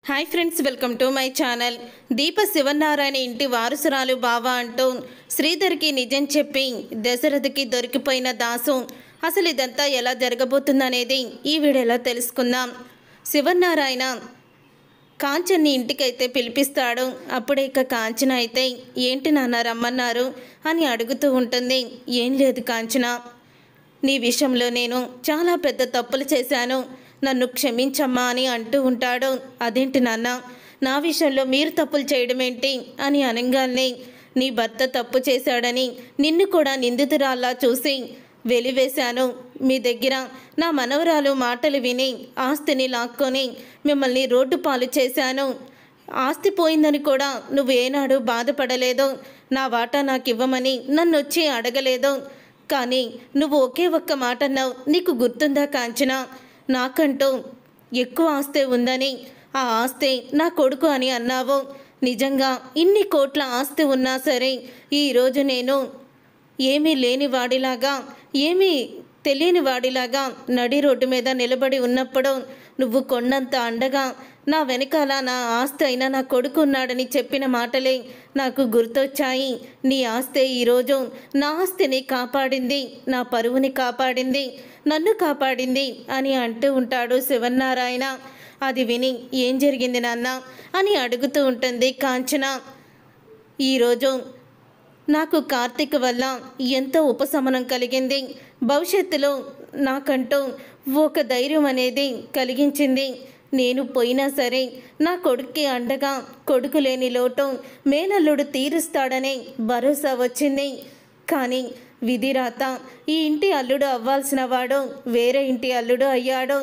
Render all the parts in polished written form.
Hi friends, welcome to my channel. Deepa Sivanarayana ఇంటి వారసురాలు బావా అంటూ శ్రీధర్కి నిజం చెప్పి దశరథకి దొరికిపోయిన దాసు. అసలు ఇదంతా ఎలా జరగబోతుందనేది ఈ వీడియోలో తెలుసుకుందాం. శివనారాయణ కాంచన్ని ఇంటికైతే పిలిపిస్తాడు. అప్పుడే ఇక కాంచన అయితే ఏంటి నాన్న రమ్మన్నారు అని అడుగుతూ ఉంటుంది. ఏం లేదు కాంచన, నీ విషయంలో నేను చాలా పెద్ద తప్పులు చేశాను, నన్ను క్షమించమ్మా అని అంటూ ఉంటాడు. అదేంటి నాన్న, నా విషయంలో మీరు తప్పులు చేయడం ఏంటి అని అనగానే, నీ భర్త తప్పు చేశాడని నిన్ను కూడా నిందితురాల్లా చూసి వెలివేశాను. మీ దగ్గర నా మనవరాలు మాటలు విని ఆస్తిని లాక్కొని మిమ్మల్ని రోడ్డు పాలు చేశాను. ఆస్తి పోయిందని కూడా నువ్వు ఏనాడు బాధపడలేదు. నా వాటా నాకు ఇవ్వమని నన్ను వచ్చి అడగలేదు. కానీ నువ్వు ఒకే ఒక్క మాట అన్నావు, నీకు గుర్తుందా కాంచన? నాకంటూ ఎక్కువ ఆస్తి ఉందని, ఆ ఆస్తి నా కొడుకు అని అన్నావు. నిజంగా ఇన్ని కోట్ల ఆస్తి ఉన్నా సరే ఈరోజు నేను ఏమీ లేని వాడిలాగా, ఏమీ తెలియని వాడిలాగా నడి రోడ్డు మీద నిలబడి ఉన్నప్పుడు నువ్వు కొండంత అండగా నా వెనకాల నా ఆస్తి అయినా నా కొడుకు ఉన్నాడని చెప్పిన మాటలే నాకు గుర్తొచ్చాయి. నీ ఆస్తి ఈరోజు నా ఆస్తిని కాపాడింది, నా పరువుని కాపాడింది, నన్ను కాపాడింది అని అంటూ ఉంటాడు శివనారాయణ. అది విని ఏం జరిగింది నాన్న అని అడుగుతూ ఉంటుంది కాంచన. ఈరోజు నాకు కార్తీక్ వల్ల ఎంతో ఉపశమనం కలిగింది. భవిష్యత్తులో నాకంటూ ఒక ధైర్యం అనేది కలిగించింది. నేను పోయినా సరే నా కొడుక్కి అండగా కొడుకు లేని లోటు మేనల్లుడు తీరుస్తాడనే భరోసా వచ్చింది. కానీ విధిరాత ఈ ఇంటి అల్లుడు అవ్వాల్సిన వాడు వేరే ఇంటి అల్లుడు అయ్యాడు.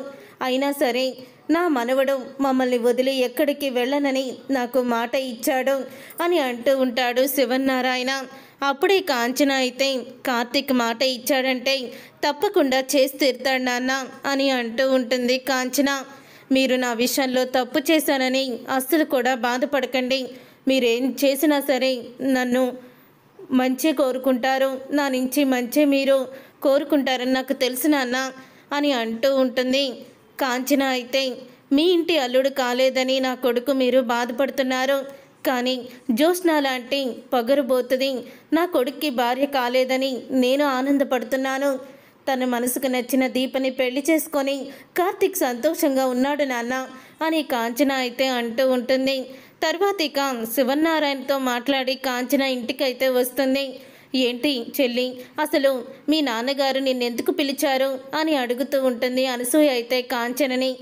అయినా సరే నా మనవడు మమ్మల్ని వదిలి ఎక్కడికి వెళ్ళనని నాకు మాట ఇచ్చాడు అని అంటూ ఉంటాడు శివనారాయణ. అప్పుడే కాంచన అయితే కార్తీక్ మాట ఇచ్చాడంటే తప్పకుండా చేసి తీరుతాడు నాన్న అని అంటూ ఉంటుంది కాంచన. మీరు నా విషయంలో తప్పు చేశానని అస్సలు కూడా బాధపడకండి. మీరేం చేసినా సరే నన్ను మంచి కోరుకుంటారు, నా నుంచి మంచి మీరు కోరుకుంటారని నాకు తెలుసు నాన్న అని అంటూ ఉంటుంది కాంచన. అయితే మీ ఇంటి అల్లుడు కాలేదని నా కొడుకు మీరు బాధపడుతున్నారు, కానీ జ్యోత్స్న లాంటి పొగరుబోతుంది నా కొడుక్కి భార్య కాలేదని నేను ఆనందపడుతున్నాను. తన మనసుకు నచ్చిన దీపని పెళ్లి చేసుకొని కార్తీక్ సంతోషంగా ఉన్నాడు నాన్న అని కాంచన అయితే అంటూ ఉంటుంది. తర్వాత ఇక శివనారాయణతో మాట్లాడి కాంచన ఇంటికైతే వస్తుంది. ఏంటి చెల్లి, అసలు మీ నాన్నగారు నిన్నెందుకు పిలిచారు అని అడుగుతూ ఉంటుంది అనసూయ అయితే కాంచనని.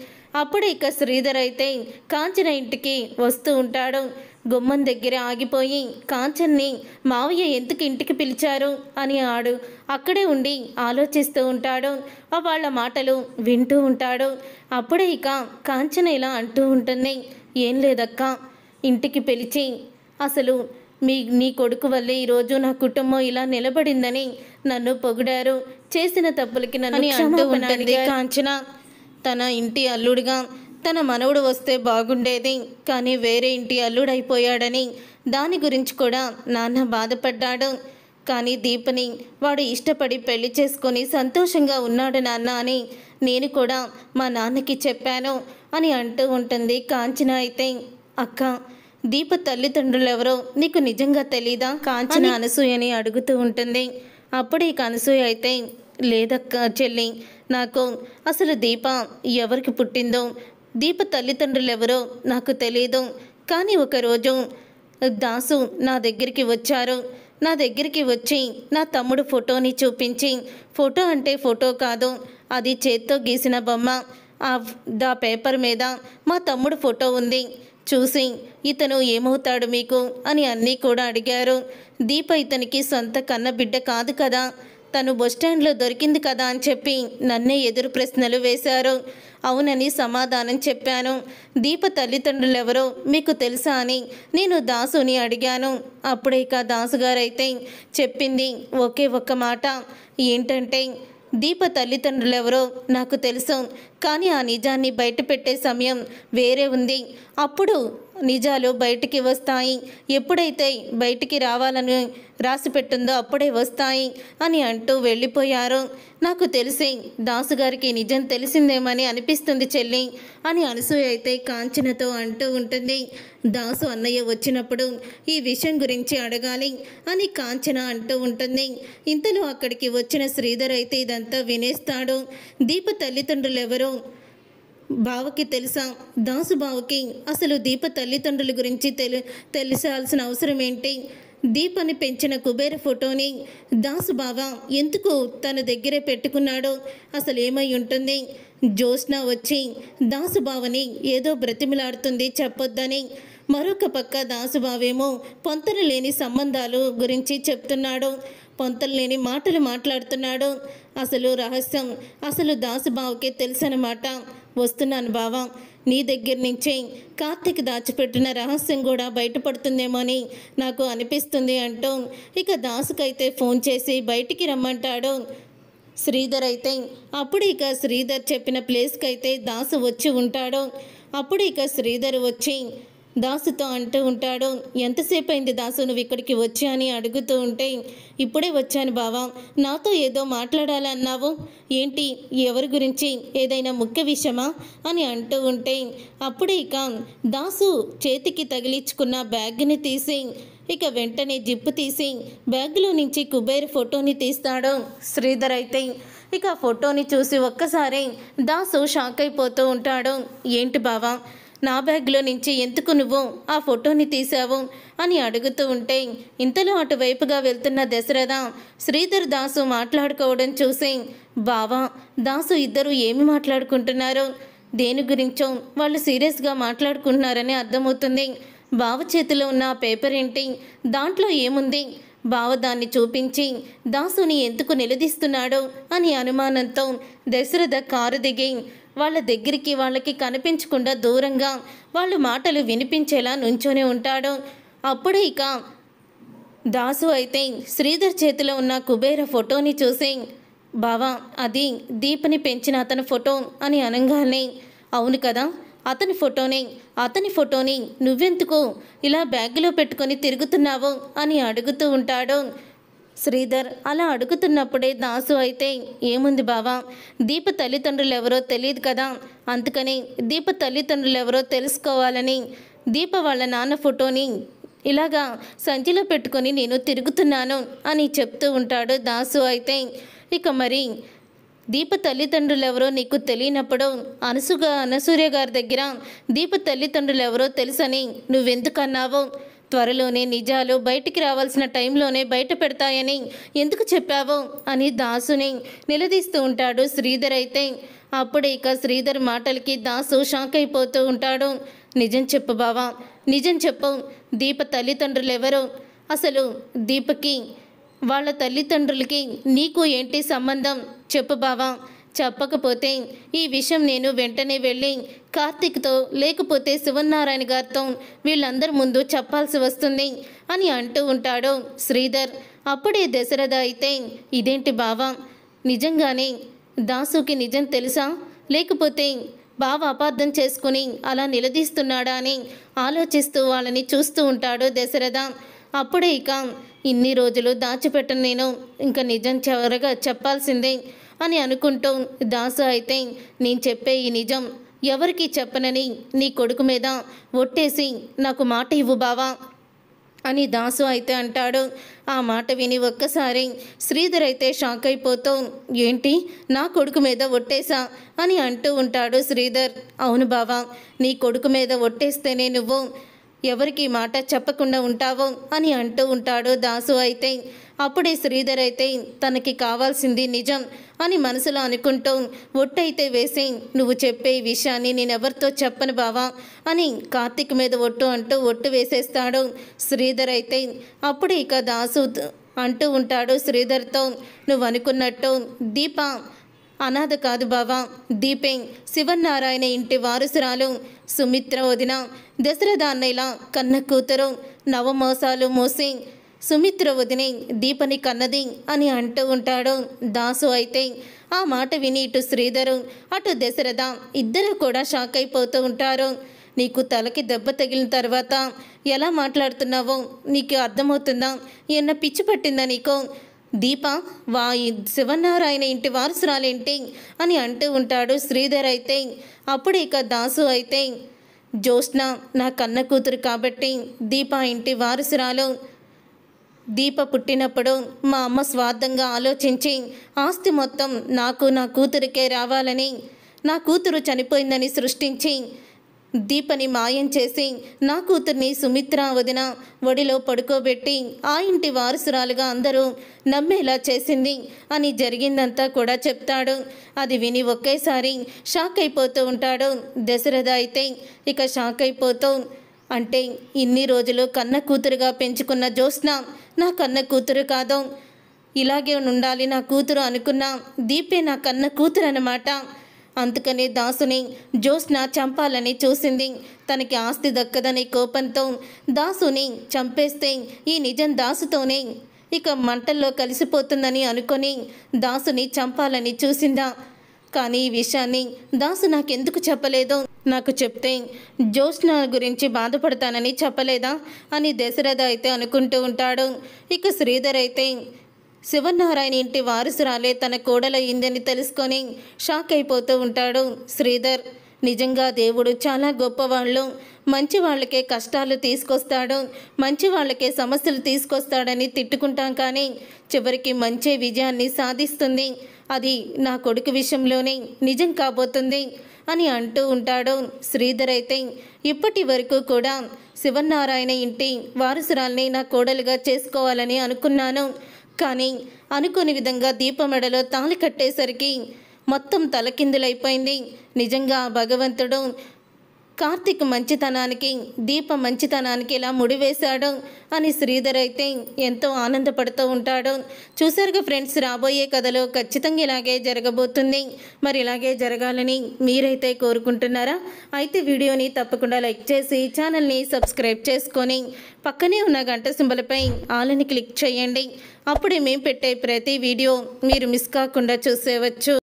అప్పుడు ఇక శ్రీధర్ అయితే కాంచన ఇంటికి వస్తూ ఉంటాడు. గుమ్మం దగ్గర ఆగిపోయి కాంచన్ని మావయ్య ఎందుకు ఇంటికి పిలిచారు అని అక్కడే ఉండి ఆలోచిస్తూ ఉంటాడు. వాళ్ళ మాటలు వింటూ ఉంటాడు. అప్పుడే ఇక కాంచన ఇలా అంటూ ఉంటుంది, ఏం లేదక్క, ఇంటికి పిలిచి అసలు నీ కొడుకు వల్లే ఈరోజు నా కుటుంబం ఇలా నిలబడిందని నన్ను పొగిడారు, చేసిన తప్పులకి నన్ను అంటూ ఉంటుంది కాంచన. తన ఇంటి అల్లుడిగా తన మనవడు వస్తే బాగుండేది, కానీ వేరే ఇంటి అల్లుడైపోయాడని దాని గురించి కూడా నాన్న బాధపడ్డాడు. కానీ దీపని వాడు ఇష్టపడి పెళ్లి చేసుకొని సంతోషంగా ఉన్నాడు నాన్న అని నేను కూడా మా నాన్నకి చెప్పాను అని అంటూ ఉంటుంది కాంచన. అయితే అక్క, దీప తల్లిదండ్రులు ఎవరో నీకు నిజంగా తెలీదా కాంచన అనసూయని అడుగుతూ ఉంటుంది. అప్పుడే ఇక అనసూయ అయితే లేదక్క చెల్లి, నాకు అసలు దీప ఎవరికి పుట్టిందో, దీప తల్లిదండ్రులు ఎవరో నాకు తెలియదు. కానీ ఒకరోజు దాసు నా దగ్గరికి వచ్చారు. నా దగ్గరికి వచ్చి నా తమ్ముడు ఫోటోని చూపించి, ఫోటో అంటే ఫోటో కాదు, అది చేత్తో గీసిన బొమ్మ, దా పేపర్ మీద మా తమ్ముడు ఫోటో ఉంది, చూసి ఇతను ఏమవుతాడు మీకు అని అన్నీ కూడా అడిగారు. దీప ఇతనికి సొంత కన్న బిడ్డ కాదు కదా, తను బస్టాండ్లో దొరికింది కదా అని చెప్పి నన్నే ఎదురు ప్రశ్నలు వేశారు. అవునని సమాధానం చెప్పాను. దీప తల్లిదండ్రులు ఎవరో మీకు తెలుసా అని నేను దాసుని అడిగాను. అప్పుడే ఇక దాసుగారైతే చెప్పింది ఒకే ఒక్క మాట, ఏంటంటే దీప తల్లిదండ్రులు ఎవరో నాకు తెలుసు, కానీ ఆ నిజాన్ని బయట పెట్టే సమయం వేరే ఉంది. అప్పుడు నిజాలు బయటికి వస్తాయి, ఎప్పుడైతే బయటికి రావాలని రాసి పెట్టిందో అప్పుడే వస్తాయి అని అంటూ వెళ్ళిపోయారు. నాకు తెలిసి దాసుగారికి నిజం తెలిసిందేమని అనిపిస్తుంది చెల్లి అని అనసూయ అయితే కాంచనతో అంటూ ఉంటుంది. దాసు అన్నయ్య వచ్చినప్పుడు ఈ విషయం గురించి అడగాలి అని కాంచన అంటూ ఉంటుంది. ఇంతలో అక్కడికి వచ్చిన శ్రీధర్ అయితే ఇదంతా వినేస్తాడు. దీప తల్లిదండ్రులు ఎవరో బావకి తెలుసా? దాసు బావకి అసలు దీప తల్లిదండ్రుల గురించి తెలిసాల్సిన అవసరం ఏంటి? దీపని పెంచిన కుబేర ఫోటోని దాసు బావ ఎందుకు తన దగ్గరే పెట్టుకున్నాడో అసలు ఏమై ఉంటుంది? జ్యోత్స్న వచ్చి దాసు బావని ఏదో బ్రతిమిలాడుతుంది చెప్పొద్దని. మరొక పక్క దాసుబావేమో పొంతలు లేని సంబంధాలు గురించి చెప్తున్నాడు, పొంతలు లేని మాటలు మాట్లాడుతున్నాడు. అసలు రహస్యం అసలు దాసుబావకే తెలుసన్నమాట. వస్తున్నాను బావా, నీ దగ్గర నుంచే కార్తీక్ దాచిపెట్టిన రహస్యం కూడా బయటపడుతుందేమో అని నాకు అనిపిస్తుంది అంటూ ఇక దాసుకైతే ఫోన్ చేసి బయటికి రమ్మంటాడు. శ్రీధర్ అయితే అప్పుడు ఇక శ్రీధర్ చెప్పిన ప్లేస్కి అయితే దాసు వచ్చి ఉంటాడు. అప్పుడు ఇక శ్రీధర్ వచ్చి దాసుతో అంటూ ఉంటాడు, ఎంతసేపు అయింది దాసు నువ్వు ఇక్కడికి వచ్చి అని అడుగుతూ ఉంటే, ఇప్పుడే వచ్చాను బావా, నాతో ఏదో మాట్లాడాలన్నావు ఏంటి? ఎవరి గురించి? ఏదైనా ముఖ్య విషయమా అని అంటూ ఉంటే అప్పుడే ఇక దాసు చేతికి తగిలించుకున్న బ్యాగ్ని తీసి ఇక వెంటనే జిప్పు తీసి బ్యాగ్లో నుంచి కుబేర్ ఫోటోని తీస్తాడు. శ్రీధర్ అయితే ఇక ఫోటోని చూసి ఒక్కసారి దాసు షాక్ అయిపోతూ ఉంటాడు. ఏంటి బావా, నా బ్యాగ్లో నుంచి ఎందుకు నువ్వు ఆ ఫోటోని తీసావు అని అడుగుతూ ఉంటే ఇంతలో అటువైపుగా వెళ్తున్న దశరథ శ్రీధర్ దాసు మాట్లాడుకోవడం చూసి, బావా దాసు ఇద్దరు ఏమి మాట్లాడుకుంటున్నారు, దేని గురించో వాళ్ళు సీరియస్గా మాట్లాడుకుంటున్నారని అర్థమవుతుంది. బావ చేతిలో ఉన్న ఆ పేపర్ ఏంటి? దాంట్లో ఏముంది? బావ దాన్ని చూపించి దాసుని ఎందుకు నిలదీస్తున్నాడు అని అనుమానంతో దశరథ కారు దిగి వాళ్ళ దగ్గరికి వాళ్ళకి కనిపించకుండా దూరంగా వాళ్ళ మాటలు వినిపించేలా నుంచొని ఉంటాడు. అప్పుడే ఇక దాసు అయితే శ్రీధర్ చేతిలో ఉన్న కుబేర ఫోటోని చూసి, బావా అది దీపని పెంచిన అతని ఫోటో అని అనగానే, అవును కదా అతని ఫోటోని నువ్వెందుకు ఇలా బ్యాగ్లో పెట్టుకొని తిరుగుతున్నావు అని అడుగుతూ ఉంటాడు. శ్రీధర్ అలా అడుగుతున్నప్పుడే దాసు అయితే, ఏముంది బావా, దీప తల్లిదండ్రులు ఎవరో తెలియదు కదా, అందుకని దీప తల్లిదండ్రులు ఎవరో తెలుసుకోవాలని దీప వాళ్ళ నాన్న ఫోటోని ఇలాగా సంచిలో పెట్టుకొని నేను తిరుగుతున్నాను అని చెప్తూ ఉంటాడు దాసు అయితే. ఇక మరి దీప తల్లిదండ్రులు ఎవరో నీకు తెలియనప్పుడు అనసూయ గారి దగ్గర దీప తల్లిదండ్రులు ఎవరో తెలుసని నువ్వెందుకన్నావు? త్వరలోనే నిజాలు బయటికి రావాల్సిన టైంలోనే బయట పెడతాయని ఎందుకు చెప్పావు అని దాసుని నిలదీస్తూ ఉంటాడు శ్రీధర్ అయితే. అప్పుడే ఇక శ్రీధర్ మాటలకి దాసు షాక్ అయిపోతూ ఉంటాడు. నిజం చెప్పు బావా, నిజం చెప్పు, దీప తల్లిదండ్రులు ఎవరు? అసలు దీపకి వాళ్ళ తల్లిదండ్రులకి నీకు ఏంటి సంబంధం? చెప్పు బావా, చెప్పకపోతే ఈ విషయం నేను వెంటనే వెళ్ళి కార్తీక్తో లేకపోతే శివనారాయణ గారితో వీళ్ళందరి ముందు చెప్పాల్సి వస్తుంది అని అంటూ ఉంటాడు శ్రీధర్. అప్పుడే దశరథ అయితే, ఇదేంటి బావా, నిజంగానే దాసుకి నిజం తెలుసా, లేకపోతే బావ అపార్థం చేసుకుని అలా నిలదీస్తున్నాడా అని ఆలోచిస్తూ వాళ్ళని చూస్తూ ఉంటాడు దశరథ. అప్పుడే ఇక ఇన్ని రోజులు దాచిపెట్టను నేను, ఇంకా నిజం చివరగా చెప్పాల్సిందే అని అనుకుంటూ దాసు అయితే, నేను చెప్పే ఈ నిజం ఎవరికి చెప్పనని నీ కొడుకు మీద ఒట్టేసి నాకు మాట ఇవ్వు బావా అని దాసు అయితే అంటాడు. ఆ మాట విని ఒక్కసారి శ్రీధర్ అయితే షాక్ అయిపోతూ, ఏంటి నా కొడుకు మీద ఒట్టేసా అని అంటూ ఉంటాడు శ్రీధర్. అవును బావా, నీ కొడుకు మీద ఒట్టేస్తేనే నువ్వు ఎవరికి మాట చెప్పకుండా ఉంటావు అని అంటూ ఉంటాడు దాసు అయితే. అప్పుడే శ్రీధర్ అయితే తనకి కావాల్సింది నిజం అని మనసులో అనుకుంటూ ఒట్టయితే వేసి, నువ్వు చెప్పే విషయాన్ని నేనెవరితో చెప్పను బావా అని కార్తీక్ మీద ఒట్టు అంటూ ఒట్టు వేసేస్తాడు శ్రీధర్ అయితే. అప్పుడు ఇక దాసు అంటూ ఉంటాడు శ్రీధర్తో, నువ్వు అనుకున్నట్టు దీప అనాథ కాదు బావా, దీపే శివనారాయణ ఇంటి వారసురాలు, సుమిత్ర వదిన దశరథ అన్నయ్యల కన్న కూతురు, నవమోసాలు మోసి సుమిత్ర వదిని దీపని కన్నది అని అంటూ ఉంటాడు దాసు అయితే. ఆ మాట విని ఇటు శ్రీధరు అటు దశరథ ఇద్దరు కూడా షాక్ అయిపోతూ ఉంటారు. నీకు తలకి దెబ్బ తగిలిన తర్వాత ఎలా మాట్లాడుతున్నావో నీకు అర్థమవుతుందా? ఏమన్నా పిచ్చి పట్టిందా నీకు? దీప శివనారాయణ ఇంటి వారసురాలేంటి అని అంటూ ఉంటాడు శ్రీధర్. అయితే అప్పుడు ఇక దాసు అయితే, జ్యోత్స్న నా కన్న కూతురు కాబట్టి దీప ఇంటి వారసురాలు. దీప పుట్టినప్పుడు మా అమ్మ స్వార్థంగా ఆలోచించి ఆస్తి మొత్తం నాకు నా కూతురికే రావాలని, నా కూతురు చనిపోయిందని సృష్టించి దీపని మాయం చేసి నా కూతుర్ని సుమిత్ర వదిన ఒడిలో పడుకోబెట్టి ఆ ఇంటి వారసురాలుగా అందరూ నమ్మేలా చేసింది అని జరిగిందంతా కూడా చెప్తాడు. అది విని ఒకేసారి షాక్ అయిపోతూ ఉంటాడు దశరథ. అయితే ఇక షాక్ అయిపోతూ, అంటే ఇన్ని రోజులు కన్న కూతురుగా పెంచుకున్న జ్యోత్స్న నా కన్న కూతురు కాదు, ఇలాగే ఉండాలి నా కూతురు అనుకున్న దీపే నా కన్న కూతురు అన్నమాట. అందుకనే దాసుని జ్యోత్స్న చంపాలని చూసింది. తనకి ఆస్తి దక్కదని కోపంతో దాసుని చంపేస్తే ఈ నిజం దాసుతోనే ఇక మంటల్లో కలిసిపోతుందని అనుకొని దాసుని చంపాలని చూసిందా. కానీ ఈ విషయాన్ని దాసు నాకెందుకు చెప్పలేదో, నాకు చెప్తే జ్యోత్స్న గురించి బాధపడతానని చెప్పలేదా అని దశరథ అయితే అనుకుంటూ ఉంటాడు. ఇక శ్రీధర్ అయితే శివనారాయణ ఇంటి వారసురాలే తన కోడలయ్యిందని తెలుసుకొని షాక్ అయిపోతూ ఉంటాడు శ్రీధర్. నిజంగా దేవుడు చాలా గొప్పవాళ్ళు, మంచి వాళ్ళకే కష్టాలు తీసుకొస్తాడు, మంచి వాళ్ళకే సమస్యలు తీసుకొస్తాడని తిట్టుకుంటాం, కానీ చివరికి మంచి విజయాన్ని సాధిస్తుంది. అది నా కొడుకు విషయంలోనే నిజం కాబోతుంది అని అంటూ ఉంటాడు శ్రీధర్. అయితే ఇప్పటి వరకు కూడా శివనారాయణ ఇంటి వారసురాల్ని నా కోడలుగా చేసుకోవాలని అనుకున్నాను, కానీ అనుకోని విధంగా దీప మెడలో తాళి కట్టేసరికి మొత్తం తలకిందులైపోయింది. నిజంగా భగవంతుడు కార్తీక్ మంచితనానికి దీప మంచితనానికి ఇలా ముడివేశాడు అని శ్రీధర్ అయితే ఎంతో ఆనందపడుతూ ఉంటాడు. చూసారుగా ఫ్రెండ్స్, రాబోయే కథలో ఖచ్చితంగా ఇలాగే జరగబోతుంది. మరి ఇలాగే జరగాలని మీరైతే కోరుకుంటున్నారా? అయితే వీడియోని తప్పకుండా లైక్ చేసి ఛానల్ని సబ్స్క్రైబ్ చేసుకొని పక్కనే ఉన్న గంట సింబల్పై ఆలని క్లిక్ చేయండి. అప్పుడే మేము పెట్టే ప్రతి వీడియో మీరు మిస్ కాకుండా చూసేవచ్చు.